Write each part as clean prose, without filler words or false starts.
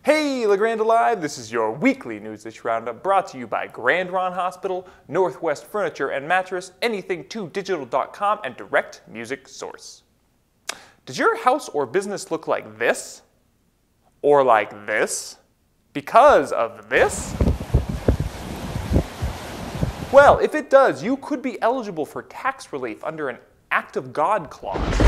Hey, Grande Alive! This is your weekly Newsish Roundup brought to you by Ronde Hospital, Northwest Furniture and Mattress, Anything2Digital.com, and Direct Music Source. Does your house or business look like this? Or like this? Because of this? Well, if it does, you could be eligible for tax relief under an Act of God clause.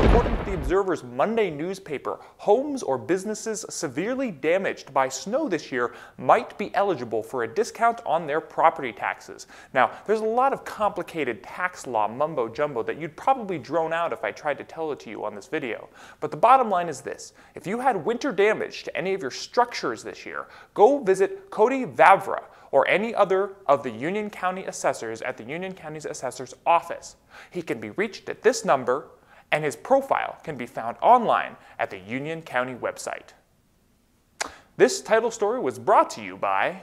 According to the Observer's Monday newspaper, homes or businesses severely damaged by snow this year might be eligible for a discount on their property taxes. Now, there's a lot of complicated tax law mumbo-jumbo that you'd probably drone out if I tried to tell it to you on this video. But the bottom line is this: if you had winter damage to any of your structures this year, go visit Cody Vavra or any other of the Union County assessors at the Union County's assessor's office. He can be reached at this number, and his profile can be found online at the Union County website. This title story was brought to you by...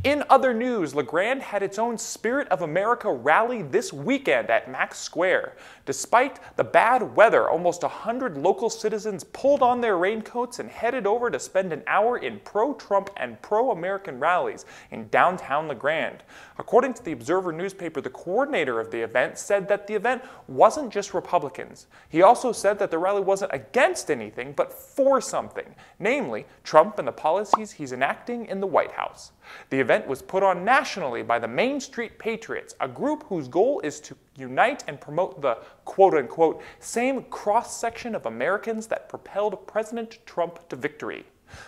In other news, Grande had its own Spirit of America rally this weekend at Max Square. Despite the bad weather, almost 100 local citizens pulled on their raincoats and headed over to spend an hour in pro-Trump and pro-American rallies in downtown Grande. According to the Observer newspaper, the coordinator of the event said that the event wasn't just Republicans. He also said that the rally wasn't against anything, but for something, namely Trump and the policies he's enacting in the White House. The event was put on nationally by the Main Street Patriots, a group whose goal is to unite and promote the quote-unquote same cross-section of Americans that propelled President Trump to victory.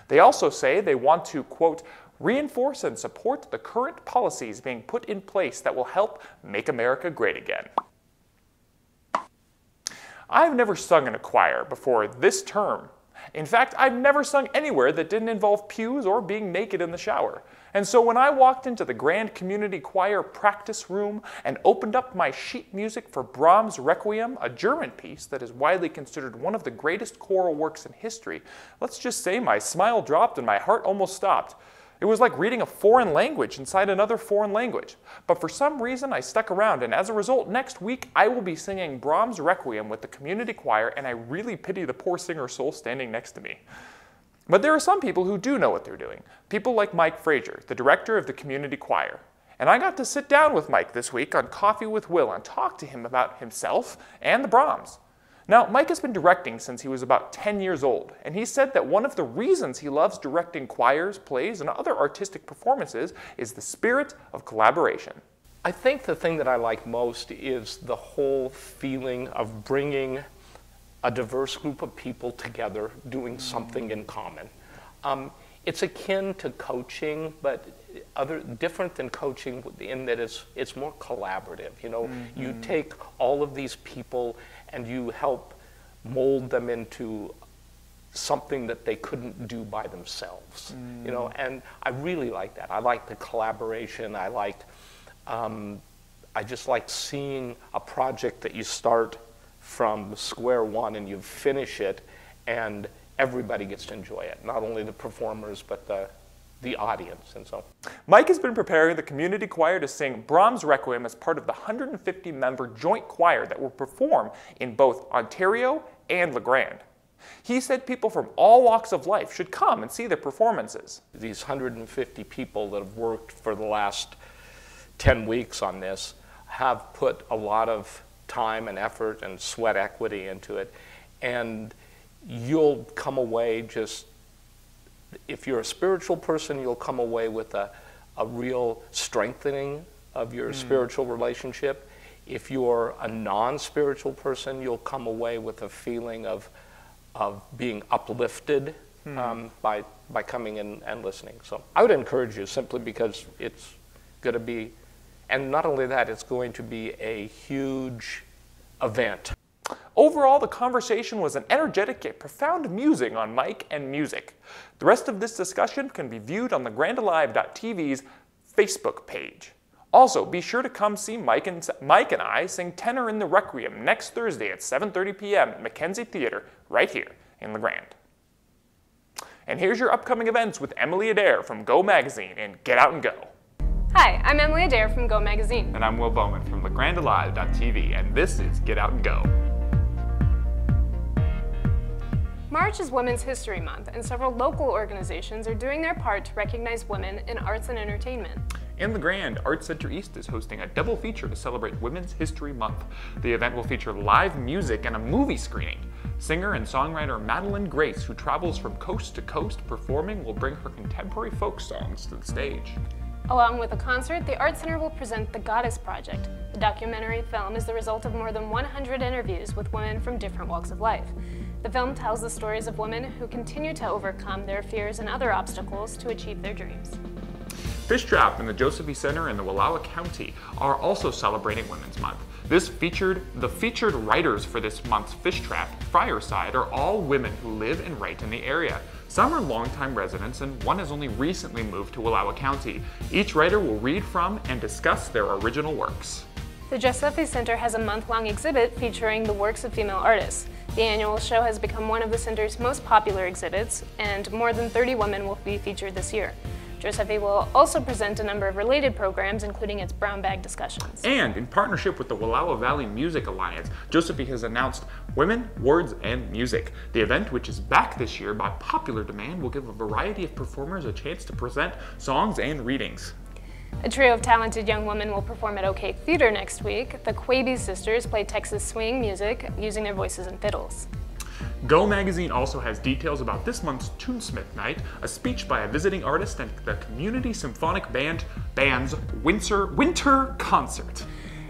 They also say they want to, quote, reinforce and support the current policies being put in place that will help make America great again. I've never sung in a choir before this term. In fact, I've never sung anywhere that didn't involve pews or being naked in the shower. And so when I walked into the Grande Community Choir practice room and opened up my sheet music for Brahms' Requiem, a German piece that is widely considered one of the greatest choral works in history, let's just say my smile dropped and my heart almost stopped. It was like reading a foreign language inside another foreign language. But for some reason, I stuck around, and as a result, next week, I will be singing Brahms' Requiem with the community choir, and I really pity the poor singer soul standing next to me. But there are some people who do know what they're doing. People like Mike Frasier, the director of the community choir. And I got to sit down with Mike this week on Coffee with Will and talk to him about himself and the Brahms. Now, Mike has been directing since he was about 10 years old, and he said that one of the reasons he loves directing choirs, plays, and other artistic performances is the spirit of collaboration. I think the thing that I like most is the whole feeling of bringing a diverse group of people together doing something in common. It's akin to coaching, but different than coaching in that it's more collaborative. You know, you take all of these people and you help mold them into something that they couldn't do by themselves. You know, and I really like that. I like the collaboration. I just like seeing a project that you start from square one and you finish it and everybody gets to enjoy it, not only the performers but the audience. And so Mike has been preparing the community choir to sing Brahms' Requiem as part of the 150-member joint choir that will perform in both Ontario and Grande. He said people from all walks of life should come and see their performances. These 150 people that have worked for the last 10 weeks on this have put a lot of time and effort and sweat equity into it, and you'll come away just, if you're a spiritual person, you'll come away with a real strengthening of your spiritual relationship. If you're a non-spiritual person, you'll come away with a feeling of being uplifted by coming in and listening. So I would encourage you, simply because it's going to be, and not only that, it's going to be a huge event. Overall, the conversation was an energetic yet profound musing on Mike and music. The rest of this discussion can be viewed on the GrandeAlive.tv's Facebook page. Also, be sure to come see Mike and I sing tenor in the Requiem next Thursday at 7:30 p.m. at Mackenzie Theatre, right here in Grande. And here's your upcoming events with Emily Adair from Go Magazine and Get Out and Go. Hi, I'm Emily Adair from Go Magazine. And I'm Will Bowman from GrandeAlive.tv, and this is Get Out and Go. March is Women's History Month, and several local organizations are doing their part to recognize women in arts and entertainment. In the Grande, Arts Center East is hosting a double feature to celebrate Women's History Month. The event will feature live music and a movie screening. Singer and songwriter Madeline Grace, who travels from coast to coast performing, will bring her contemporary folk songs to the stage. Along with the concert, the Art Center will present The Goddess Project. The documentary film is the result of more than 100 interviews with women from different walks of life. The film tells the stories of women who continue to overcome their fears and other obstacles to achieve their dreams. Fish Trap and the Joseph E. Center in the Wallowa County are also celebrating Women's Month. The featured writers for this month's Fish Trap, Fireside, are all women who live and write in the area. Some are longtime residents, and one has only recently moved to Wallowa County. Each writer will read from and discuss their original works. The Joseph E. Center has a month-long exhibit featuring the works of female artists. The annual show has become one of the center's most popular exhibits, and more than 30 women will be featured this year. Joseph E. will also present a number of related programs, including its brown bag discussions. And in partnership with the Wallowa Valley Music Alliance, Joseph E. has announced Women, Words, and Music. The event, which is back this year by popular demand, will give a variety of performers a chance to present songs and readings. A trio of talented young women will perform at OK Theater next week. The Quaby sisters play Texas swing music using their voices and fiddles. Go Magazine also has details about this month's Toonsmith Night, a speech by a visiting artist, and the Community Symphonic Band's Winter Concert.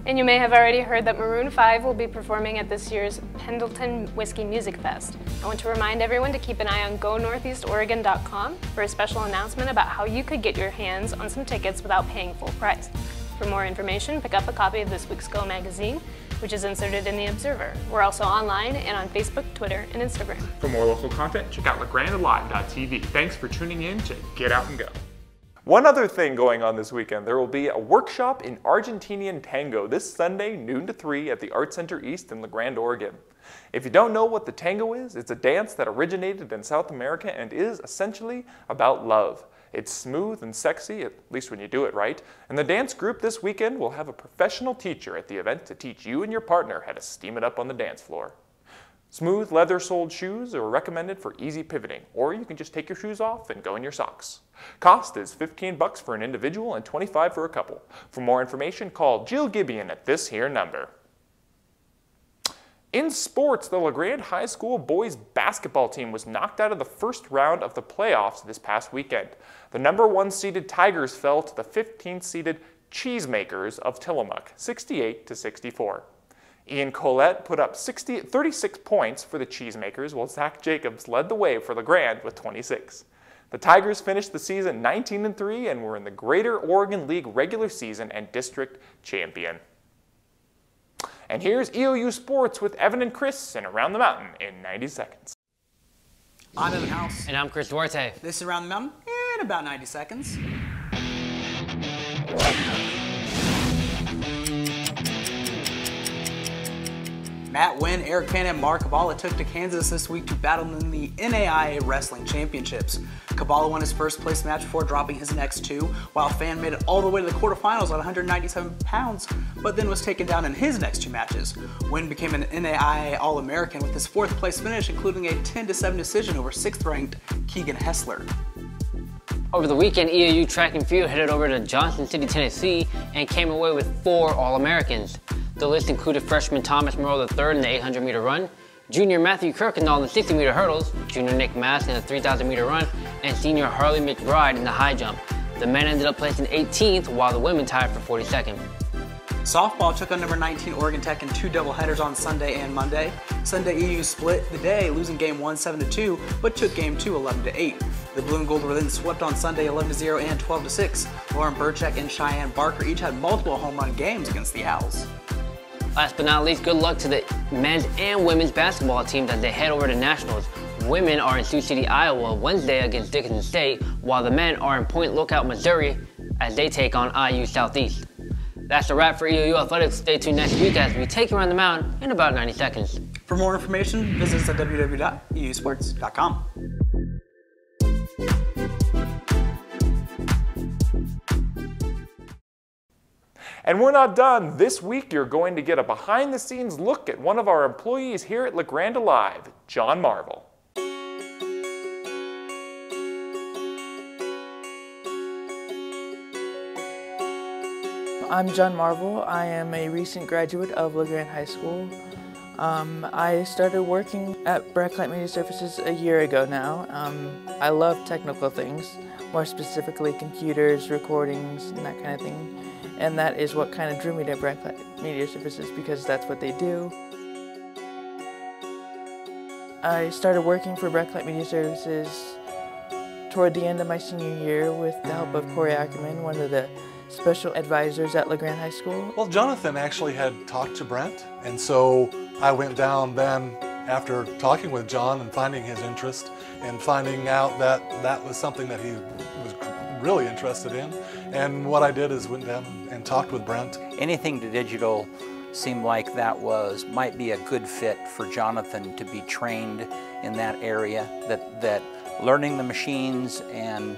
And you may have already heard that Maroon 5 will be performing at this year's Pendleton Whiskey Music Fest. I want to remind everyone to keep an eye on GoNortheastOregon.com for a special announcement about how you could get your hands on some tickets without paying full price. For more information, pick up a copy of this week's Go Magazine, which is inserted in The Observer. We're also online and on Facebook, Twitter, and Instagram. For more local content, check out LaGrandeLive.tv. Thanks for tuning in to Get Out and Go. One other thing going on this weekend, there will be a workshop in Argentinian tango this Sunday, noon to 3 at the Art Center East in La Grande, Oregon. If you don't know what the tango is, it's a dance that originated in South America and is essentially about love. It's smooth and sexy, at least when you do it right, and the dance group this weekend will have a professional teacher at the event to teach you and your partner how to steam it up on the dance floor. Smooth leather-soled shoes are recommended for easy pivoting, or you can just take your shoes off and go in your socks. Cost is $15 for an individual and $25 for a couple. For more information, call Jill Gibeon at this here number. In sports, the La Grande High School boys basketball team was knocked out of the first round of the playoffs this past weekend. The #1 seeded Tigers fell to the 15th seeded Cheesemakers of Tillamook, 68-64. Ian Collette put up 36 points for the Cheesemakers, while Zach Jacobs led the way for La Grande with 26. The Tigers finished the season 19-3 and were in the Greater Oregon League regular season and district champion. And here's EOU Sports with Evan and Chris in Around the Mountain in 90 seconds. I'm Evan House. And I'm Chris Duarte. This is Around the Mountain in about 90 seconds. Matt Wynn, Eric Pan, and Mark Kabbalah took to Kansas this week to battle in the NAIA Wrestling Championships. Kabbalah won his first place match before dropping his next two, while Fan made it all the way to the quarterfinals at 197 pounds, but then was taken down in his next two matches. Wynn became an NAIA All-American with his fourth place finish, including a 10-7 decision over 6th-ranked Keegan Hessler. Over the weekend, EOU Track and Field headed over to Johnson City, Tennessee, and came away with 4 All-Americans. The list included freshman Thomas Morrow III in the 800-meter run, junior Matthew Kirkendall in the 60-meter hurdles, junior Nick Mask in the 3,000-meter run, and senior Harley McBride in the high jump. The men ended up placing 18th, while the women tied for 42nd. Softball took on number 19 Oregon Tech in 2 doubleheaders on Sunday and Monday. Sunday EOU split the day, losing game 1 7-2, but took game 2 11-8. The Blue and Gold were then swept on Sunday 11-0 and 12-6. Lauren Burchak and Cheyenne Barker each had multiple home run games against the Owls. Last but not least, good luck to the men's and women's basketball teams as they head over to Nationals. Women are in Sioux City, Iowa, Wednesday against Dickinson State, while the men are in Point Lookout, Missouri, as they take on IU Southeast. That's a wrap for EOU Athletics. Stay tuned next week as we take you around the mountain in about 90 seconds. For more information, visit us at www.eusports.com. And we're not done. This week, you're going to get a behind-the-scenes look at one of our employees here at La Grande Live, John Marvel. I'm John Marvel. I am a recent graduate of Grande High School. I started working at Blacklight Media Services a year ago now. I love technical things, more specifically computers, recordings, and that kind of thing. And that is what kind of drew me to Blacklight Media Services, because that's what they do. I started working for Blacklight Media Services toward the end of my senior year with the help of Corey Ackerman, one of the special advisors at Grande High School. Well, Jonathan actually had talked to Brent, and so I went down then after talking with John and finding his interest and finding out that that was something that he was really interested in. And what I did is went down and talked with Brent. Anything to digital seemed like that might be a good fit for Jonathan to be trained in that area, that learning the machines and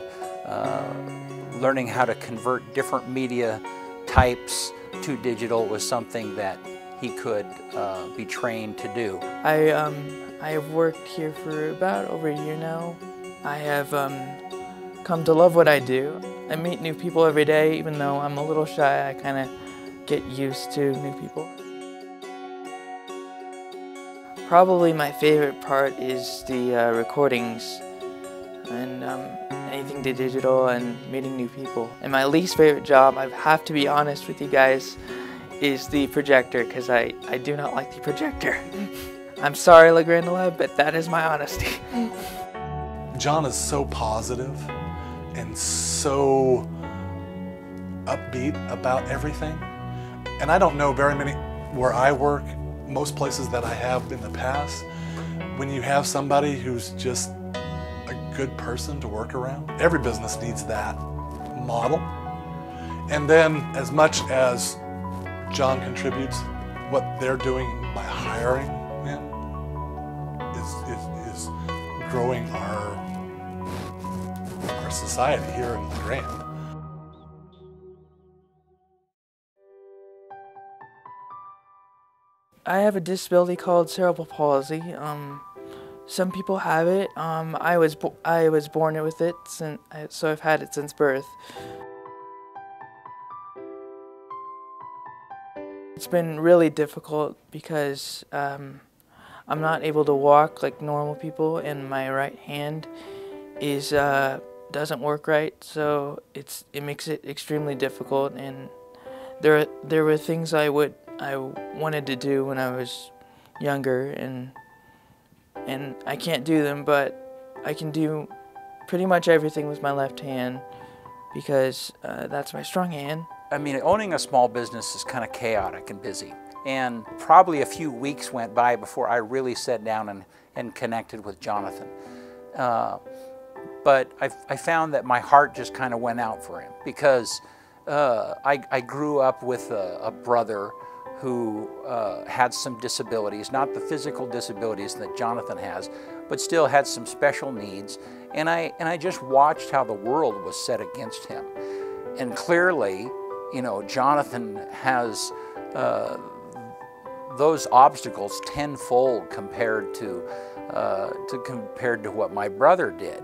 learning how to convert different media types to digital was something that he could be trained to do. I have worked here for about over a year now. I have come to love what I do. I meet new people every day. Even though I'm a little shy, I kind of get used to new people. Probably my favorite part is the recordings and anything to digital and meeting new people. And my least favorite job, I have to be honest with you guys, is the projector, because I do not like the projector. I'm sorry, Grande Lab, but that is my honesty. John is so positive and so upbeat about everything. And I don't know very many where I work, most places that I have in the past, when you have somebody who's just a good person to work around. Every business needs that model. And then as much as John contributes, what they're doing by hiring him is growing our society here in Grande. I have a disability called cerebral palsy. Some people have it. I was born with it, so I've had it since birth. It's been really difficult because I'm not able to walk like normal people, and my right hand doesn't work right, so it makes it extremely difficult. And there were things I wanted to do when I was younger, and I can't do them, but I can do pretty much everything with my left hand because that's my strong hand. I mean, owning a small business is kind of chaotic and busy. And probably a few weeks went by before I really sat down and connected with Jonathan. But I found that my heart just kind of went out for him because I grew up with a brother who had some disabilities, not the physical disabilities that Jonathan has, but still had some special needs. And I just watched how the world was set against him. And clearly, you know, Jonathan has those obstacles tenfold compared to what my brother did.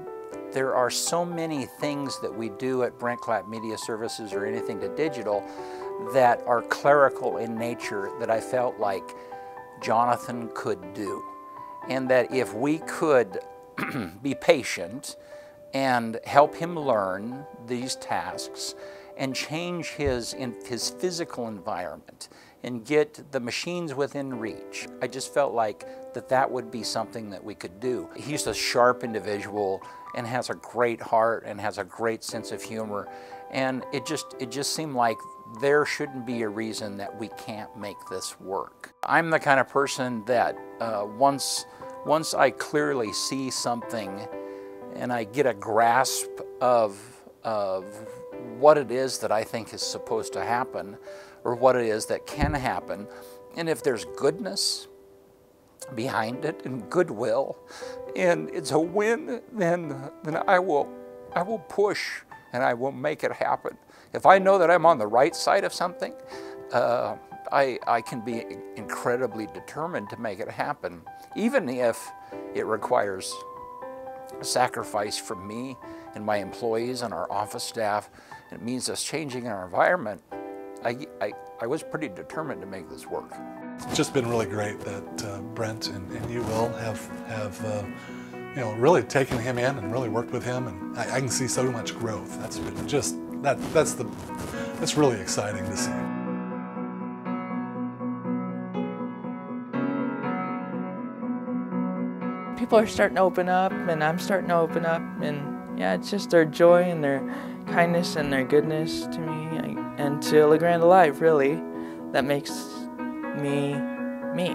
There are so many things that we do at Blacklight Media Services or anything to digital that are clerical in nature that I felt like Jonathan could do. And that if we could be patient and help him learn these tasks and change his physical environment and get the machines within reach, I just felt like that would be something that we could do. He's a sharp individual and has a great heart and has a great sense of humor, and it just seemed like there shouldn't be a reason that we can't make this work. I'm the kind of person that once I clearly see something and I get a grasp of what it is that I think is supposed to happen or what it is that can happen, and if there's goodness behind it and goodwill and it's a win, then I will push and I will make it happen. If I know that I'm on the right side of something, I can be incredibly determined to make it happen, even if it requires a sacrifice from me and my employees and our office staff. It means us changing our environment. I was pretty determined to make this work. It's just been really great that Brent and you, Will, have you know, really taken him in and really worked with him, and I can see so much growth. That's been just that's really exciting to see. People are starting to open up, and I'm starting to open up, and yeah, it's just their joy and their kindness and their goodness to me and to La Grande Alive, really, that makes me me.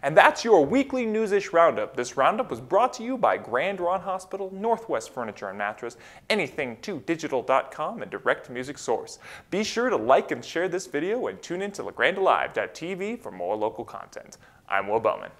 And that's your weekly Newsish Roundup. This roundup was brought to you by Grande Hospital, Northwest Furniture and Mattress, Anything2Digital.com, and Direct Music Source. Be sure to like and share this video and tune in to LaGrandeAlive.tv for more local content. I'm Will Bowman.